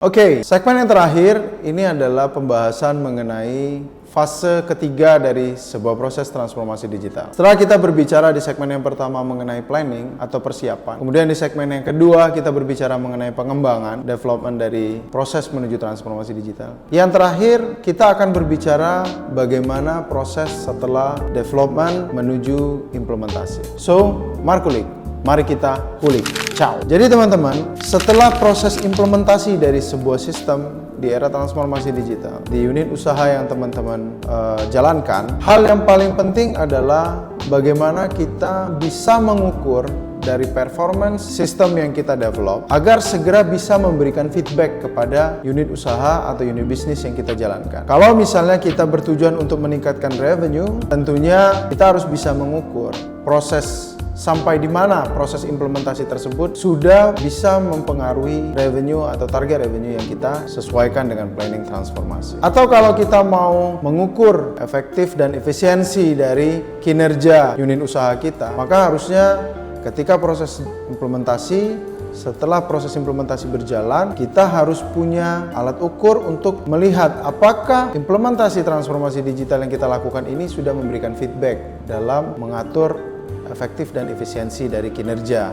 Oke, segmen yang terakhir ini adalah pembahasan mengenai fase ketiga dari sebuah proses transformasi digital. Setelah kita berbicara di segmen yang pertama mengenai planning atau persiapan, kemudian di segmen yang kedua kita berbicara mengenai pengembangan, development dari proses menuju transformasi digital. Yang terakhir kita akan berbicara bagaimana proses setelah development menuju implementasi. So, Markulik, mari kita kulik. Ciao. Jadi teman-teman, setelah proses implementasi dari sebuah sistem di era transformasi digital, di unit usaha yang teman-teman jalankan, hal yang paling penting adalah bagaimana kita bisa mengukur dari performance sistem yang kita develop agar segera bisa memberikan feedback kepada unit usaha atau unit bisnis yang kita jalankan. Kalau misalnya kita bertujuan untuk meningkatkan revenue, tentunya kita harus bisa mengukur proses sampai di mana proses implementasi tersebut sudah bisa mempengaruhi revenue atau target revenue yang kita sesuaikan dengan planning transformasi. Atau kalau kita mau mengukur efektif dan efisiensi dari kinerja unit usaha kita, maka harusnya ketika proses implementasi, setelah proses implementasi berjalan, kita harus punya alat ukur untuk melihat apakah implementasi transformasi digital yang kita lakukan ini sudah memberikan feedback dalam mengatur efektif dan efisiensi dari kinerja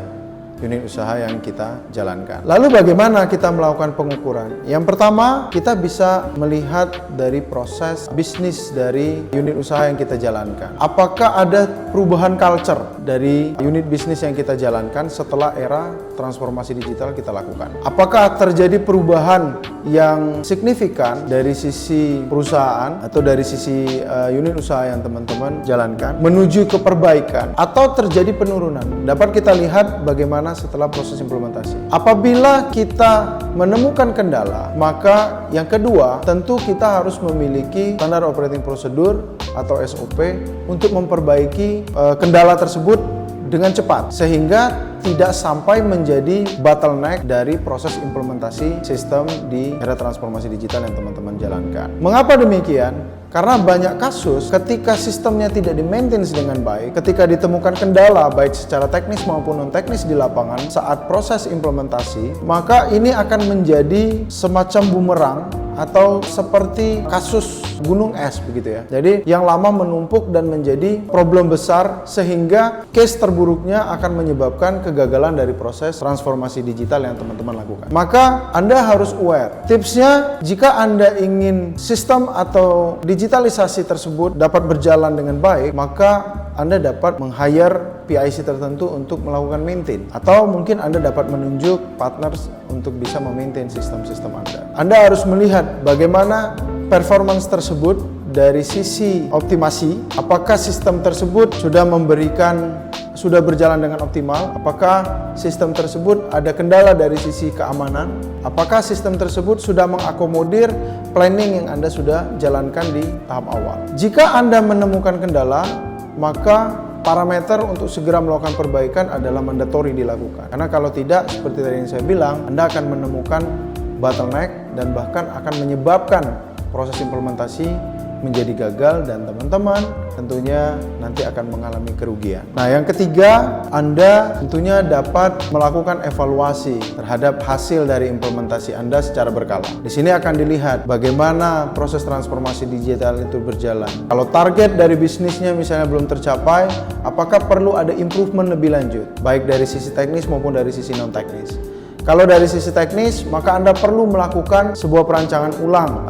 unit usaha yang kita jalankan. Lalu bagaimana kita melakukan pengukuran? Yang pertama, kita bisa melihat dari proses bisnis dari unit usaha yang kita jalankan. Apakah ada perubahan culture dari unit bisnis yang kita jalankan setelah era transformasi digital kita lakukan? Apakah terjadi perubahan yang signifikan dari sisi perusahaan atau dari sisi unit usaha yang teman-teman jalankan menuju ke perbaikan, atau terjadi penurunan? Dapat kita lihat bagaimana setelah proses implementasi. Apabila kita menemukan kendala, maka yang kedua tentu kita harus memiliki standar operating procedure atau SOP untuk memperbaiki kendala tersebut dengan cepat sehingga tidak sampai menjadi bottleneck dari proses implementasi sistem di era transformasi digital yang teman-teman jalankan. Mengapa demikian? Karena banyak kasus ketika sistemnya tidak di-maintain dengan baik, ketika ditemukan kendala baik secara teknis maupun non-teknis di lapangan saat proses implementasi, maka ini akan menjadi semacam bumerang atau seperti kasus gunung es begitu ya. Jadi yang lama menumpuk dan menjadi problem besar sehingga case terburuknya akan menyebabkan kegagalan dari proses transformasi digital yang teman-teman lakukan. Maka Anda harus aware. Tipsnya, jika Anda ingin sistem atau digitalisasi tersebut dapat berjalan dengan baik, maka Anda dapat meng-hire PIC tertentu untuk melakukan maintain, atau mungkin Anda dapat menunjuk partners untuk bisa memaintain sistem-sistem Anda. Anda harus melihat bagaimana performance tersebut dari sisi optimasi, apakah sistem tersebut sudah berjalan dengan optimal, apakah sistem tersebut ada kendala dari sisi keamanan, apakah sistem tersebut sudah mengakomodir planning yang Anda sudah jalankan di tahap awal. Jika Anda menemukan kendala, maka parameter untuk segera melakukan perbaikan adalah mandatory dilakukan. Karena kalau tidak, seperti tadi yang saya bilang, Anda akan menemukan bottleneck dan bahkan akan menyebabkan proses implementasi menjadi gagal dan teman-teman tentunya nanti akan mengalami kerugian. Nah, yang ketiga, Anda tentunya dapat melakukan evaluasi terhadap hasil dari implementasi Anda secara berkala. Di sini akan dilihat bagaimana proses transformasi digital itu berjalan. Kalau target dari bisnisnya misalnya belum tercapai, apakah perlu ada improvement lebih lanjut, baik dari sisi teknis maupun dari sisi non-teknis. Kalau dari sisi teknis, maka Anda perlu melakukan sebuah perancangan ulang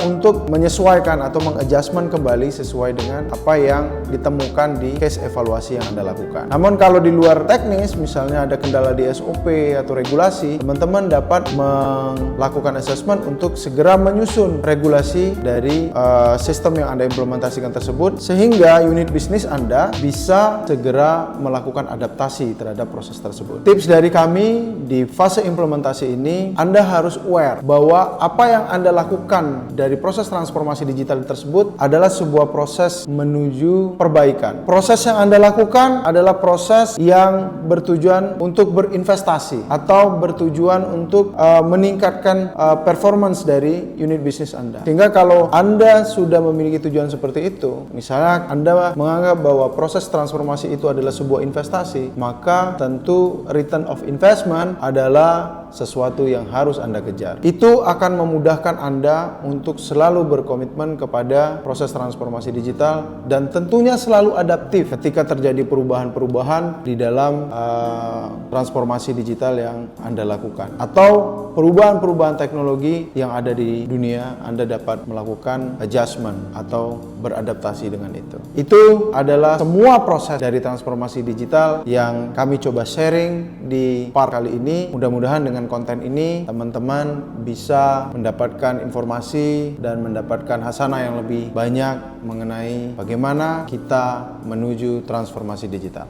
untuk menyesuaikan atau mengadjustment kembali sesuai dengan apa yang ditemukan di case evaluasi yang Anda lakukan. Namun kalau di luar teknis, misalnya ada kendala di SOP atau regulasi, teman-teman dapat melakukan assessment untuk segera menyusun regulasi dari sistem yang Anda implementasikan tersebut, sehingga unit bisnis Anda bisa segera melakukan adaptasi terhadap proses tersebut. Tips dari kami di fase implementasi ini, Anda harus aware bahwa apa yang Anda lakukan dari proses transformasi digital tersebut adalah sebuah proses menuju perbaikan. Proses yang Anda lakukan adalah proses yang bertujuan untuk berinvestasi atau bertujuan untuk meningkatkan performance dari unit bisnis Anda. Sehingga kalau Anda sudah memiliki tujuan seperti itu, misalnya Anda menganggap bahwa proses transformasi itu adalah sebuah investasi, maka tentu return of investment adalah sesuatu yang harus Anda kejar. Itu akan memudahkan Anda untuk selalu berkomitmen kepada proses transformasi digital dan tentunya selalu adaptif ketika terjadi perubahan-perubahan di dalam transformasi digital yang Anda lakukan atau perubahan-perubahan teknologi yang ada di dunia. Anda dapat melakukan adjustment atau beradaptasi dengan itu. Itu adalah semua proses dari transformasi digital yang kami coba sharing di part kali ini. Mudah-mudahan dengan konten ini teman-teman bisa mendapatkan informasi dan mendapatkan hasanah yang lebih banyak mengenai bagaimana kita menuju transformasi digital.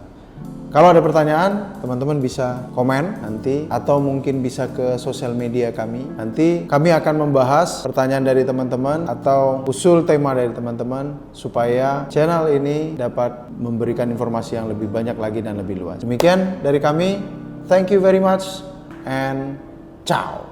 Kalau ada pertanyaan, teman-teman bisa komen nanti atau mungkin bisa ke sosial media kami. Nanti kami akan membahas pertanyaan dari teman-teman atau usul tema dari teman-teman supaya channel ini dapat memberikan informasi yang lebih banyak lagi dan lebih luas. Demikian dari kami. Thank you very much and ciao.